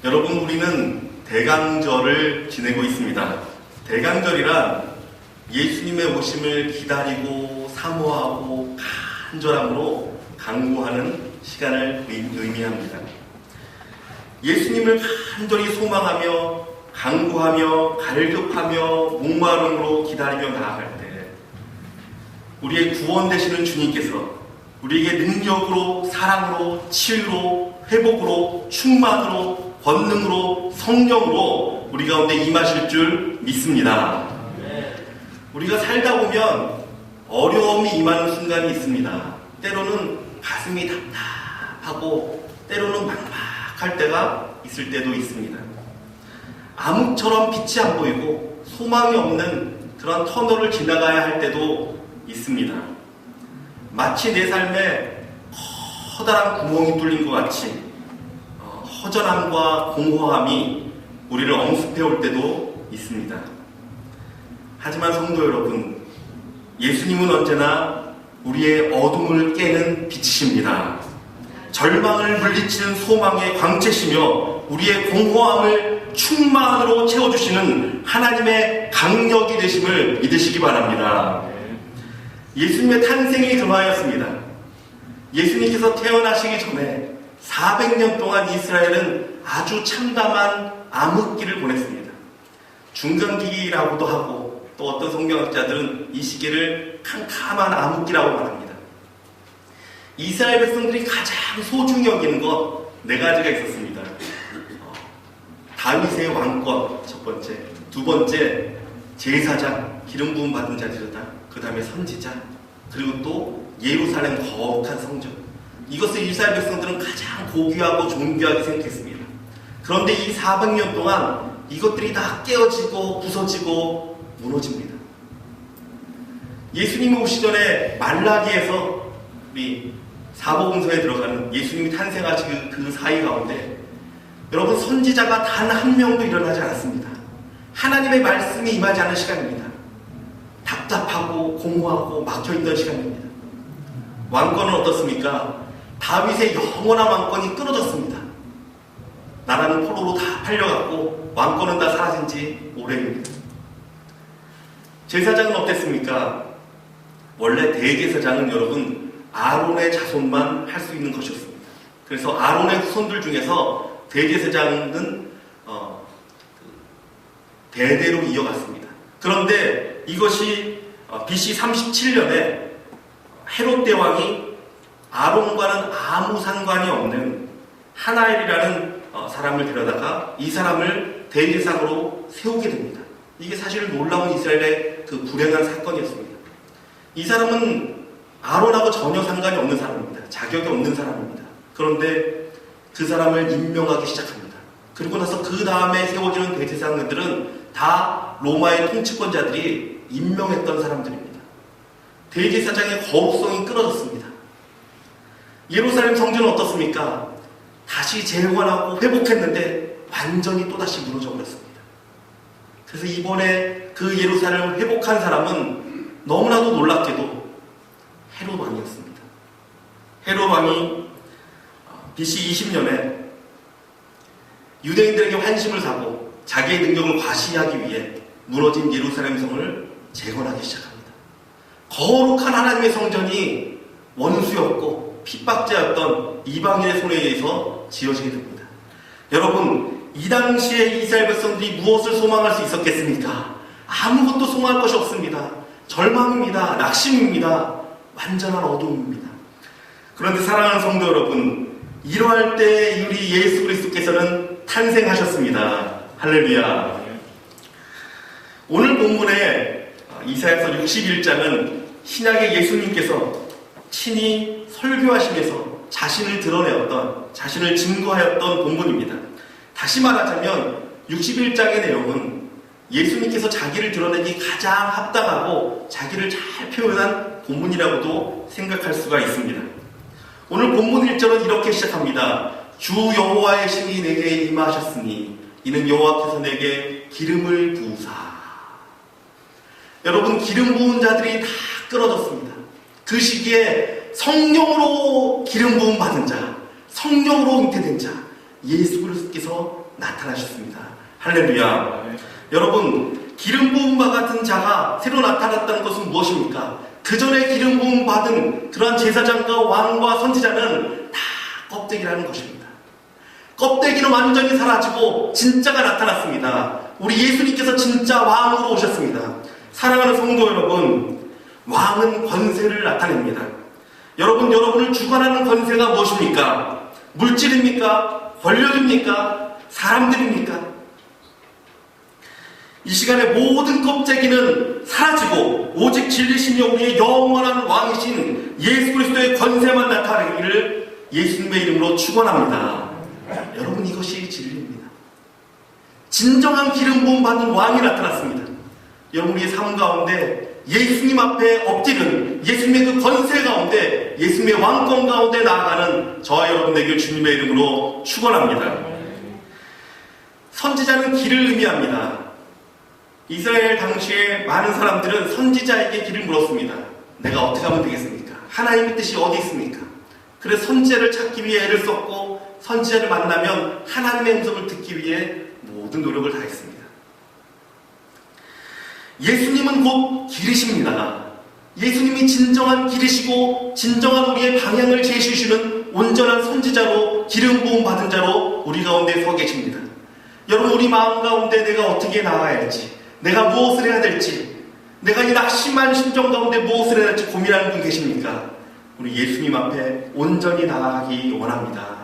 여러분, 우리는 대강절을 지내고 있습니다. 대강절이란 예수님의 오심을 기다리고 사모하고 간절함으로 강구하는 시간을 의미합니다. 예수님을 간절히 소망하며 강구하며 갈급하며 목마름으로 기다리며 나아갈 때 우리의 구원 되시는 주님께서 우리에게 능력으로, 사랑으로, 치유로, 회복으로, 충만으로, 권능으로, 성령으로 우리 가운데 임하실 줄 믿습니다. 우리가 살다 보면 어려움이 임하는 순간이 있습니다. 때로는 가슴이 답답하고 때로는 막막할 때가 있을 때도 있습니다. 암흑처럼 빛이 안 보이고 소망이 없는 그런 터널을 지나가야 할 때도 있습니다. 마치 내 삶에 커다란 구멍이 뚫린 것 같이 허전함과 공허함이 우리를 엄습해 올 때도 있습니다. 하지만 성도 여러분, 예수님은 언제나 우리의 어둠을 깨는 빛이십니다. 절망을 물리치는 소망의 광채시며 우리의 공허함을 충만으로 채워주시는 하나님의 강력이 되심을 믿으시기 바랍니다. 예수님의 탄생이 그러하였습니다. 예수님께서 태어나시기 전에 400년 동안 이스라엘은 아주 참담한 암흑기를 보냈습니다. 중간기라고도 하고 또 어떤 성경학자들은 이 시기를 캄캄한 암흑기라고 말합니다. 이스라엘 백성들이 가장 소중히 여기는 것 4가지가 있었습니다. 다윗의 왕권 첫 번째, 두 번째 제사장, 기름 부음 받은 자들이다. 그 다음에 선지자, 그리고 또 예루살렘 거룩한 성전. 이것을 이스라엘 백성들은 가장 고귀하고 존귀하게 생각했습니다. 그런데 이 400년 동안 이것들이 다 깨어지고 부서지고 무너집니다. 예수님이 오시기 전에 말라기에서 우리 사복음서에 들어가는 예수님이 탄생하신 그 사이 가운데 여러분, 선지자가 단 한 명도 일어나지 않았습니다. 하나님의 말씀이 임하지 않은 시간입니다. 답답하고 공허하고 막혀있던 시간입니다. 왕권은 어떻습니까? 다윗의 영원한 왕권이 끊어졌습니다. 나라는 포로로 다 팔려갔고 왕권은 다 사라진 지 오래입니다. 제사장은 어땠습니까? 원래 대제사장은 여러분 아론의 자손만 할 수 있는 것이었습니다. 그래서 아론의 후손들 중에서 대제사장은 대대로 이어갔습니다. 그런데 이것이 BC 37년에 헤롯 대왕이 아론과는 아무 상관이 없는 하나엘이라는 사람을 데려다가 이 사람을 대제사장으로 세우게 됩니다. 이게 사실 놀라운 이스라엘의 그 불행한 사건이었습니다. 이 사람은 아론하고 전혀 상관이 없는 사람입니다. 자격이 없는 사람입니다. 그런데 그 사람을 임명하기 시작합니다. 그리고 나서 그 다음에 세워지는 대제사장들은 다 로마의 통치권자들이 임명했던 사람들입니다. 대제사장의 거룩성이 끊어졌습니다. 예루살렘 성전은 어떻습니까? 다시 재건하고 회복했는데 완전히 또다시 무너져 버렸습니다. 그래서 이번에 그 예루살렘을 회복한 사람은 너무나도 놀랍게도 헤롯 왕이었습니다. 헤롯 왕이 BC 20년에 유대인들에게 환심을 사고 자기의 능력을 과시하기 위해 무너진 예루살렘 성을 재건하기 시작합니다. 거룩한 하나님의 성전이 원수였고 핍박자였던 이방인의 손에 의해서 지어지게 됩니다. 여러분, 이 당시에 이스라엘 백성들이 무엇을 소망할 수 있었겠습니까? 아무것도 소망할 것이 없습니다. 절망입니다. 낙심입니다. 완전한 어두움입니다. 그런데 사랑하는 성도 여러분, 이러할 때 우리 예수 그리스도께서는 탄생하셨습니다. 할렐루야. 오늘 본문에 이사야서 61장은 신약의 예수님께서 친히 설교하시면서 자신을 드러내었던, 자신을 증거하였던 본문입니다. 다시 말하자면 61장의 내용은 예수님께서 자기를 드러내기 가장 합당하고 자기를 잘 표현한 본문이라고도 생각할 수가 있습니다. 오늘 본문 1절은 이렇게 시작합니다. 주 여호와의 신이 내게 임하셨으니 이는 여호와께서 내게 기름을 부으사. 여러분, 기름 부은 자들이 다 끊어졌습니다. 그 시기에 성령으로 기름 부음 받은 자, 성령으로 잉태된 자, 예수 그리스도께서 나타나셨습니다. 할렐루야. 여러분, 기름 부음 바 같은 자가 새로 나타났다는 것은 무엇입니까? 그 전에 기름 부음 받은 그러한 제사장과 왕과 선지자는 다 껍데기라는 것입니다. 껍데기는 완전히 사라지고 진짜가 나타났습니다. 우리 예수님께서 진짜 왕으로 오셨습니다. 사랑하는 성도 여러분, 왕은 권세를 나타냅니다. 여러분을 주관하는 권세가 무엇입니까? 물질입니까? 권력입니까? 사람들입니까? 이 시간에 모든 껍데기는 사라지고 오직 진리시며 우리의 영원한 왕이신 예수 그리스도의 권세만 나타나기를 예수님의 이름으로 축원합니다. 여러분, 이것이 진리입니다. 진정한 기름 부음 받은 왕이 나타났습니다. 여러분, 우리의 삶 가운데 예수님 앞에 엎드리는 예수님의 그 권세 가운데 예수님의 왕권 가운데 나아가는 저와 여러분 되길 주님의 이름으로 축원합니다. 선지자는 길을 의미합니다. 이스라엘 당시에 많은 사람들은 선지자에게 길을 물었습니다. 내가 어떻게 하면 되겠습니까? 하나님의 뜻이 어디 있습니까? 그래서 선지자를 찾기 위해 애를 썼고 선지자를 만나면 하나님의 음성을 듣기 위해 모든 노력을 다했습니다. 예수님은 곧 길이십니다. 예수님이 진정한 길이시고 진정한 우리의 방향을 제시해주시는 온전한 선지자로 기름 부음 받은 자로 우리 가운데 서 계십니다. 여러분, 우리 마음 가운데 내가 어떻게 나아가야 할지, 내가 무엇을 해야 될지, 내가 이 낙심한 심정 가운데 무엇을 해야 할지 고민하는 분 계십니까? 우리 예수님 앞에 온전히 나아가기 원합니다.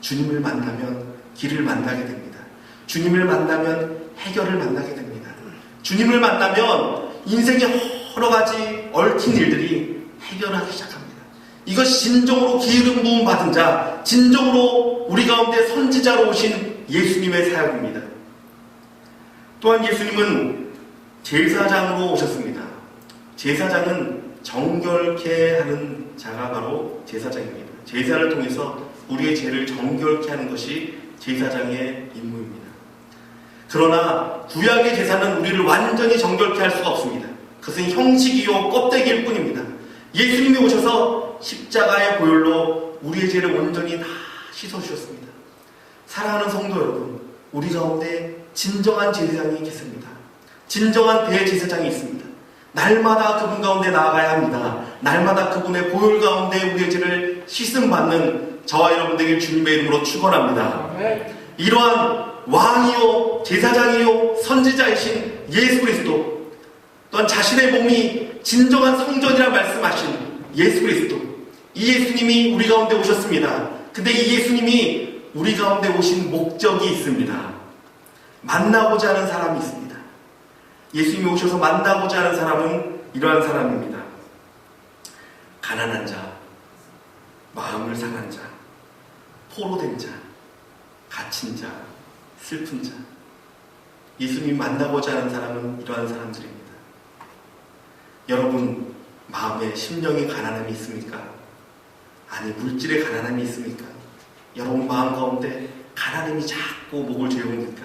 주님을 만나면 길을 만나게 됩니다. 주님을 만나면 해결을 만나게 됩니다. 주님을 만나면 인생의 여러 가지 얽힌 일들이 해결하기 시작합니다. 이것이 진정으로 기름 부음 받은 자, 진정으로 우리 가운데 선지자로 오신 예수님의 사역입니다. 또한 예수님은 제사장으로 오셨습니다. 제사장은 정결케 하는 자가 바로 제사장입니다. 제사를 통해서 우리의 죄를 정결케 하는 것이 제사장의 임무입니다. 그러나 구약의 제사는 우리를 완전히 정결케 할 수가 없습니다. 그것은 형식이요 껍데기일 뿐입니다. 예수님이 오셔서 십자가의 보혈로 우리의 죄를 온전히 다 씻어주셨습니다. 사랑하는 성도 여러분, 우리 가운데 진정한 제사장이 계십니다. 진정한 대제사장이 있습니다. 날마다 그분 가운데 나아가야 합니다. 날마다 그분의 보혈 가운데 우리의 죄를 씻음받는 저와 여러분 되길 주님의 이름으로 축원합니다. 이러한 왕이요 제사장이요 선지자이신 예수 그리스도, 또한 자신의 몸이 진정한 성전이라 말씀하신 예수 그리스도, 이 예수님이 우리 가운데 오셨습니다. 근데 이 예수님이 우리 가운데 오신 목적이 있습니다. 만나고자 하는 사람이 있습니다. 예수님이 오셔서 만나고자 하는 사람은 이러한 사람입니다. 가난한 자, 마음을 상한 자, 포로된 자, 갇힌 자, 슬픈 자. 예수님 만나고자 하는 사람은 이러한 사람들입니다. 여러분 마음에 심령의 가난함이 있습니까? 아니 물질의 가난함이 있습니까? 여러분 마음 가운데 가난함이 자꾸 목을 죄옵니까?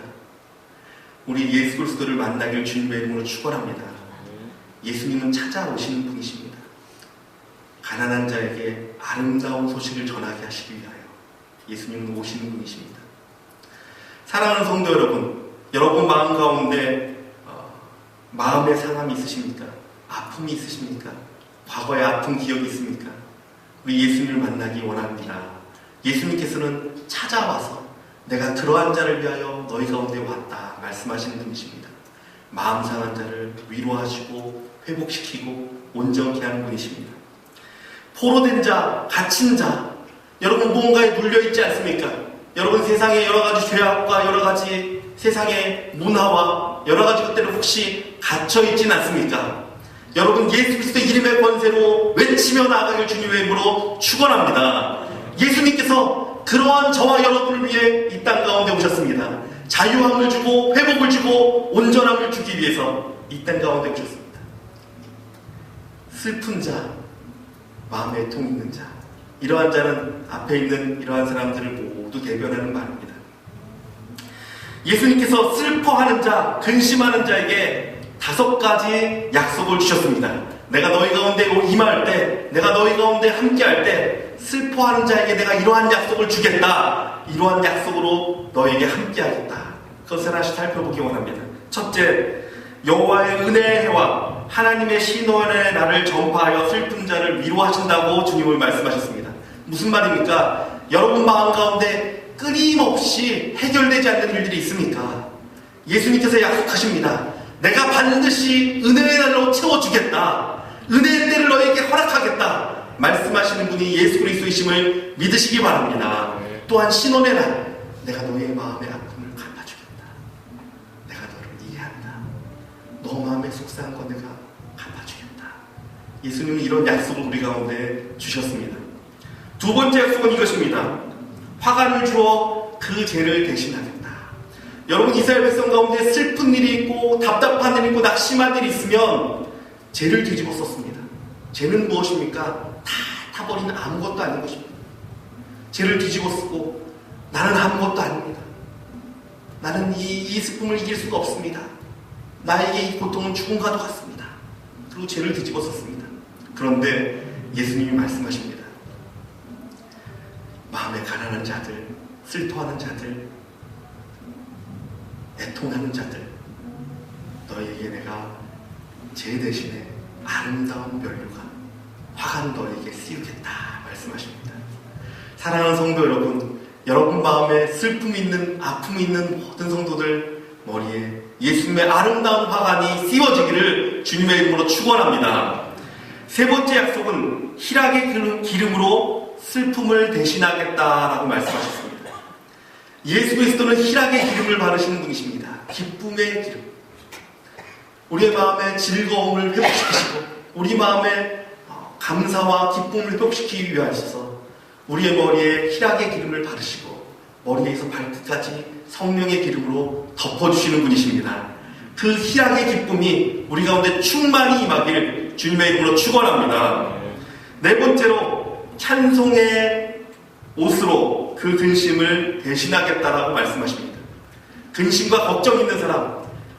우리 예수 그리스도를 만나길 주님의 이름으로 축원합니다. 예수님은 찾아오시는 분이십니다. 가난한 자에게 아름다운 소식을 전하게 하시기 위하여 예수님은 오시는 분이십니다. 사랑하는 성도 여러분, 여러분 마음 가운데 마음의 상함이 있으십니까? 아픔이 있으십니까? 과거의 아픈 기억이 있습니까? 우리 예수님을 만나기 원합니다. 예수님께서는 찾아와서 내가 그러한 자를 위하여 너희 가운데 왔다 말씀하시는 분이십니다. 마음 상한 자를 위로하시고 회복시키고 온전케 하는 분이십니다. 포로된 자, 갇힌 자, 여러분 무언가에 눌려있지 않습니까? 여러분 세상의 여러가지 죄악과 여러가지 세상의 문화와 여러가지 것들을 혹시 갇혀있진 않습니까? 여러분 예수 그리스도 이름의 권세로 외치며 나아가길 주님의 이름으로 축원합니다. 예수님께서 그러한 저와 여러분을 위해 이 땅 가운데 오셨습니다. 자유함을 주고 회복을 주고 온전함을 주기 위해서 이 땅 가운데 오셨습니다. 슬픈 자, 마음에 애통 있는 자, 이러한 자는 앞에 있는 이러한 사람들을 모두 대변하는 말입니다. 예수님께서 슬퍼하는 자, 근심하는 자에게 5가지 약속을 주셨습니다. 내가 너희 가운데 임할 때, 내가 너희 가운데 함께할 때 슬퍼하는 자에게 내가 이러한 약속을 주겠다. 이러한 약속으로 너에게 함께하겠다. 그것을 하나씩 살펴보기 원합니다. 첫째, 여호와의 은혜의 해와 하나님의 신원의 날을 전파하여 슬픈 자를 위로하신다고 주님을 말씀하셨습니다. 무슨 말입니까? 여러분 마음 가운데 끊임없이 해결되지 않는 일들이 있습니까? 예수님께서 약속하십니다. 내가 반드시 은혜의 날로 채워주겠다. 은혜의 때를 너에게 허락하겠다. 말씀하시는 분이 예수 그리스도이심을 믿으시기 바랍니다. 또한 신원의 날, 내가 너의 마음의 아픔을 갚아주겠다. 내가 너를 이해한다. 너 마음에 속상한 거 내가 갚아주겠다. 예수님은 이런 약속을 우리 가운데 주셨습니다. 두 번째 약속은 이것입니다. 화관을 주어 그 죄를 대신하겠다. 여러분, 이스라엘 백성 가운데 슬픈 일이 있고 답답한 일이 있고 낙심한 일이 있으면 죄를 뒤집어 썼습니다. 죄는 무엇입니까? 다 타버린 아무것도 아닌 것입니다. 죄를 뒤집어 쓰고 나는 아무것도 아닙니다. 나는 이 슬픔을 이길 수가 없습니다. 나에게 이 고통은 죽음과도 같습니다. 그리고 죄를 뒤집어 썼습니다. 그런데 예수님이 말씀하십니다. 마음에 가난한 자들, 슬퍼하는 자들, 애통하는 자들, 너에게 내가 죄 대신에 아름다운 면류관, 화관 너에게 씌우겠다 말씀하십니다. 사랑하는 성도 여러분, 여러분 마음에 슬픔이 있는, 아픔이 있는 모든 성도들 머리에 예수님의 아름다운 화관이 씌워지기를 주님의 이름으로 축원합니다. 세 번째 약속은 희락의 기름으로 슬픔을 대신하겠다라고 말씀하셨습니다. 예수 그리스도는 희락의 기름을 바르시는 분이십니다. 기쁨의 기름. 우리의 마음의 즐거움을 회복시키시고 우리 마음의 감사와 기쁨을 회복시키기 위하셔서 우리의 머리에 희락의 기름을 바르시고 머리에서 발끝까지 성령의 기름으로 덮어주시는 분이십니다. 그 희락의 기쁨이 우리 가운데 충만히 임하길 주님의 이름으로 축원합니다. 네 번째로 찬송의 옷으로 그 근심을 대신하겠다라고 말씀하십니다. 근심과 걱정 있는 사람,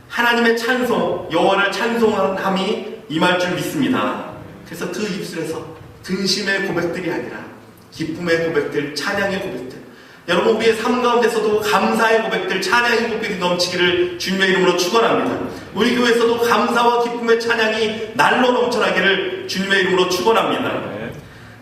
하나님의 찬송, 여호와를 찬송함이 임할 줄 믿습니다. 그래서 그 입술에서 근심의 고백들이 아니라 기쁨의 고백들, 찬양의 고백들, 여러분 우리의 삶 가운데서도 감사의 고백들, 찬양의 고백이 넘치기를 주님의 이름으로 축원합니다. 우리 교회에서도 감사와 기쁨의 찬양이 날로 넘쳐나기를 주님의 이름으로 축원합니다.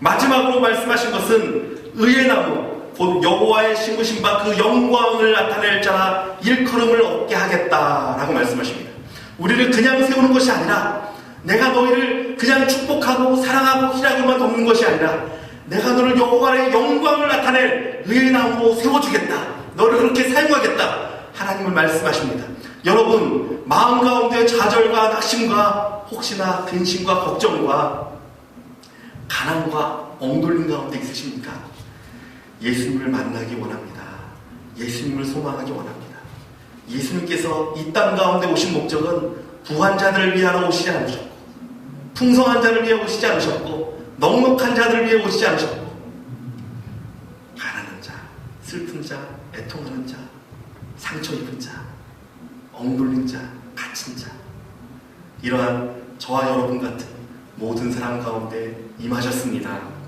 마지막으로 말씀하신 것은 의의 나무, 곧 여호와의 심으신 바 그 영광을 나타낼 자라 일컬음을 얻게 하겠다라고 말씀하십니다. 우리를 그냥 세우는 것이 아니라 내가 너희를 그냥 축복하고 사랑하고 희락을만 돕는 것이 아니라 내가 너를 여호와의 영광을 나타낼 의의 나무로 세워주겠다. 너를 그렇게 사용하겠다. 하나님을 말씀하십니다. 여러분 마음 가운데 좌절과 낙심과 혹시나 근심과 걱정과 가난과 엉돌림 가운데 있으십니까? 예수님을 만나기 원합니다. 예수님을 소망하기 원합니다. 예수님께서 이 땅 가운데 오신 목적은 부한 자들을 위하러 오시지 않으셨고 풍성한 자를 위해 오시지 않으셨고 넉넉한 자들을 위해 오시지 않으셨고 가난한 자, 슬픈 자, 애통하는 자, 상처 입은 자, 엉돌린 자, 갇힌 자, 이러한 저와 여러분 같은 모든 사람 가운데 임하셨습니다.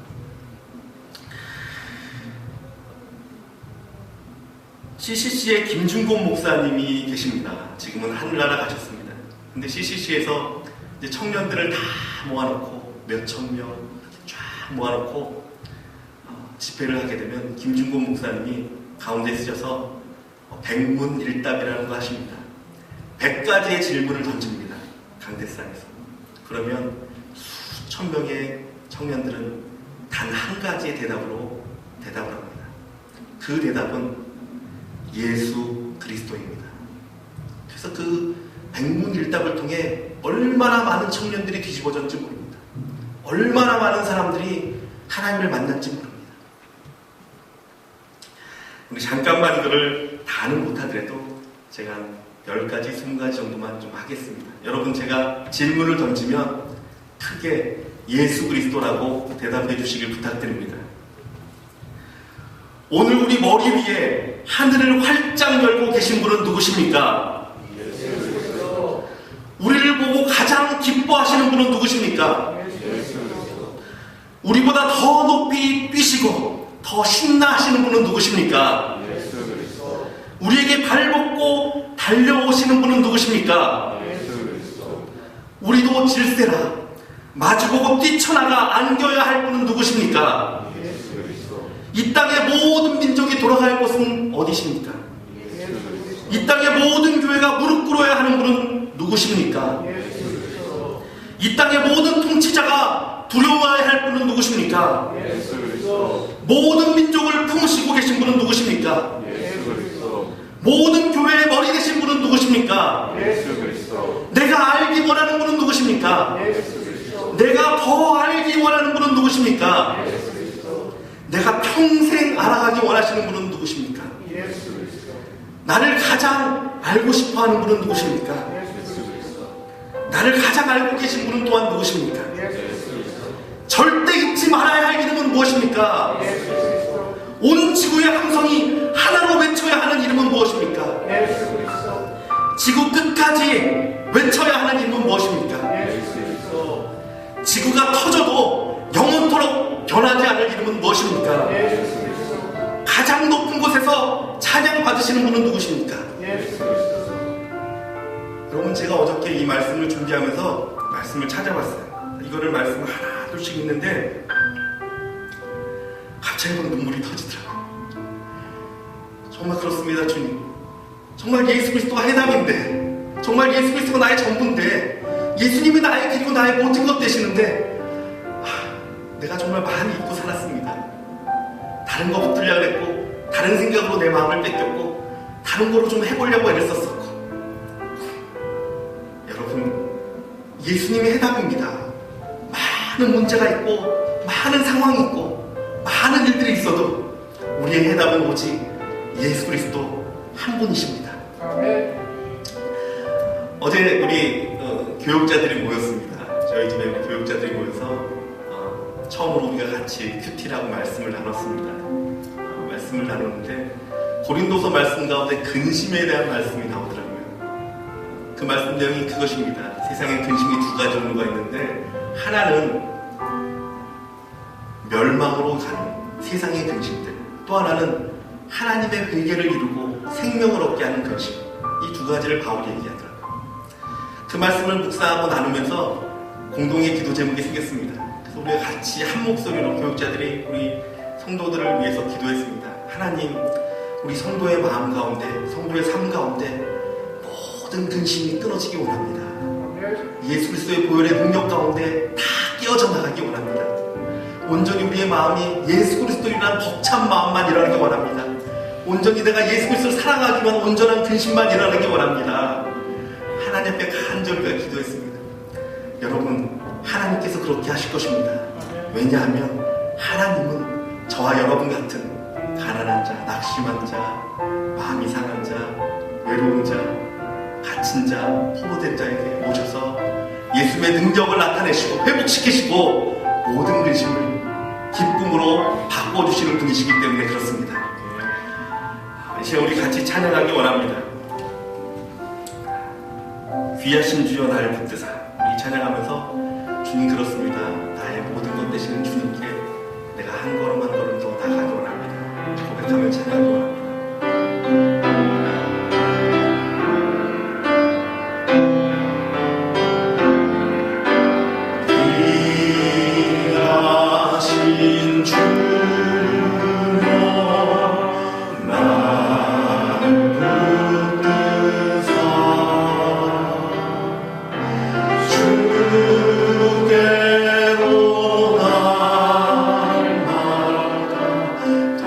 CCC의 김준곤 목사님이 계십니다. 지금은 하늘나라 가셨습니다. 근데 CCC에서 이제 청년들을 다 모아놓고 몇천 명 쫙 모아놓고 집회를 하게 되면 김준곤 목사님이 가운데 쓰셔서 백문일답이라는 거 하십니다. 100가지의 질문을 던집니다. 강대상에서. 그러면 수천 명의 청년들은 단 한 가지의 대답으로 대답을 합니다. 그 대답은 예수 그리스도입니다. 그래서 그 백문일답을 통해 얼마나 많은 청년들이 뒤집어졌는지 모릅니다. 얼마나 많은 사람들이 하나님을 만났지 모릅니다. 우리 잠깐만 이거를 다는 못하더라도 제가 10가지, 20가지 정도만 좀 하겠습니다. 여러분 제가 질문을 던지면 크게 예수 그리스도라고 대답해 주시길 부탁드립니다. 오늘 우리 머리 위에 하늘을 활짝 열고 계신 분은 누구십니까? 우리를 보고 가장 기뻐하시는 분은 누구십니까? 우리보다 더 높이 뛰시고 더 신나 하시는 분은 누구십니까? 예수 그리스도. 우리에게 발벗고 달려오시는 분은 누구십니까? 예수 그리스도. 우리도 질세라 마주보고 뛰쳐나가 안겨야 할 분은 누구십니까? 예수 그리스도. 이 땅의 모든 민족이 돌아갈 곳은 어디십니까? 예수 그리스도. 이 땅의 모든 교회가 무릎 꿇어야 하는 분은 누구십니까? 예수 그리스도. 이 땅의 모든 통치자가 두려워해야 할 분은 누구십니까? 예수 그리스도. 모든 민족을 품으시고 계신 분은 누구십니까? 예수 그리스도. 모든 교회의 머리 되신 분은 누구십니까? 예수 그리스도. 내가 알기 원하는 분은 누구십니까? 예수 그리스도. 내가 더 알기 원하는 분은 누구십니까? 예수 그리스도. 내가 평생 알아가기 원하시는 분은 누구십니까? 예수 그리스도. 나를 가장 알고 싶어하는 분은 누구십니까? 예수 그리스도. 나를 가장 알고 계신 분은 또한 누구십니까? 예수 그리스도. 절대 잊지 말아야 할 이름은 무엇입니까? 예수 그리스도. 온 지구의 함성이 하나로 외쳐야 하는 이름은 무엇입니까? 예수 그리스도. 지구 끝까지 외쳐야 하는 이름은 무엇입니까? 예수 그리스도. 지구가 터져도 영원토록 변하지 않을 이름은 무엇입니까? 예수 그리스도. 가장 높은 곳에서 찬양 받으시는 분은 누구십니까? 예수 그리스도. 여러분, 제가 어저께 이 말씀을 준비하면서 말씀을 찾아봤어요. 이거를 말씀 하나 둘씩 있는데 갑자기 막 눈물이 터지더라고요. 정말 그렇습니다, 주님. 정말 예수 그리스도가 해답인데, 정말 예수 그리스도가 나의 전부인데, 예수님이 나의 길이고 나의 모든 것 되시는데, 내가 정말 많이 잊고 살았습니다. 다른 거 붙들려고 했고, 다른 생각으로 내 마음을 뺏겼고, 다른 거로 좀 해보려고 애를 썼었고. 여러분, 예수님이 해답입니다. 많은 문제가 있고, 많은 상황이 있고, 많은 일들이 있어도 우리의 해답은 오직 예수 그리스도 한 분이십니다. 아멘. 어제 우리 교육자들이 모였습니다. 저희 집에 우리 교육자들이 모여서 처음으로 우리가 같이 큐티라고 말씀을 나눴습니다. 말씀을 나눴는데 고린도서 말씀 가운데 근심에 대한 말씀이 나오더라고요. 그 말씀 내용이 그것입니다. 세상에 근심이 두 가지 종류가 있는데, 하나는 멸망으로 가는 세상의 근심들, 또 하나는 하나님의 회개를 이루고 생명을 얻게 하는 근심. 이 두 가지를 바울이 얘기하더라고요. 그 말씀을 묵상하고 나누면서 공동의 기도 제목이 생겼습니다. 그래서 우리가 같이 한 목소리로 교육자들이 우리 성도들을 위해서 기도했습니다. 하나님, 우리 성도의 마음 가운데, 성도의 삶 가운데 모든 근심이 끊어지기 원합니다. 예수 그리스도의 보혈의 능력 가운데 다 깨어져 나가기 원합니다. 온전히 우리의 마음이 예수 그리스도이라는 벅찬 마음만 일어나기 원합니다. 온전히 내가 예수 그리스도를 사랑하기만 온전한 근심만 일어나기 원합니다. 하나님 앞에 간절히 우리가 기도했습니다. 여러분, 하나님께서 그렇게 하실 것입니다. 왜냐하면 하나님은 저와 여러분 같은 가난한 자, 낙심한 자, 마음이 상한 자, 외로운 자, 갇힌 자, 포로된 자에게 오셔서 예수님의 능력을 나타내시고 회복시키시고 모든 근심을 기쁨으로 바꿔주시는 분이시기 때문에 그렇습니다. 이제 우리 같이 찬양하기 원합니다. 귀하신 주여 나를 붙드사. 우리 찬양하면서 주님 그렇습니다. 나의 모든 것 되시는 주님께 내가 한 걸음 한 걸음 더 나가기 원합니다. 고백하며 찬양하기 원합니다. 귀하신 주여 나를 붙드사 주께로 날 말다 더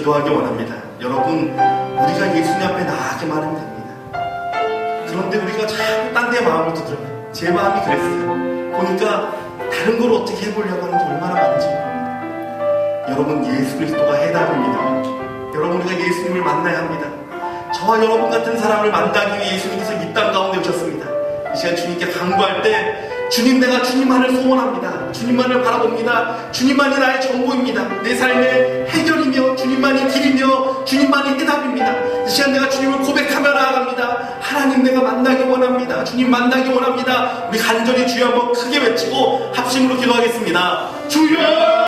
기도하기 원합니다. 여러분, 우리가 예수님 앞에 나아가기만 하면 됩니다. 그런데 우리가 자꾸 딴 데 마음을 두드려요. 제 마음이 그랬어요. 보니까 다른 걸 어떻게 해보려고 하는 게 얼마나 많은지 모릅니다. 여러분, 예수 그리스도가 해답입니다. 여러분, 우리가 예수님을 만나야 합니다. 저와 여러분 같은 사람을 만나기 위해 예수님께서 이 땅 가운데 오셨습니다. 이 시간 주님께 간구할 때 주님, 내가 주님만을 소원합니다. 주님만을 바라봅니다. 주님만이 나의 전부입니다. 내 삶의 해결이며 주님만이 길이며 주님만이 해답입니다. 이 시간 내가 주님을 고백하며 나아갑니다. 하나님, 내가 만나기 원합니다. 주님 만나기 원합니다. 우리 간절히 주여 한번 크게 외치고 합심으로 기도하겠습니다. 주여!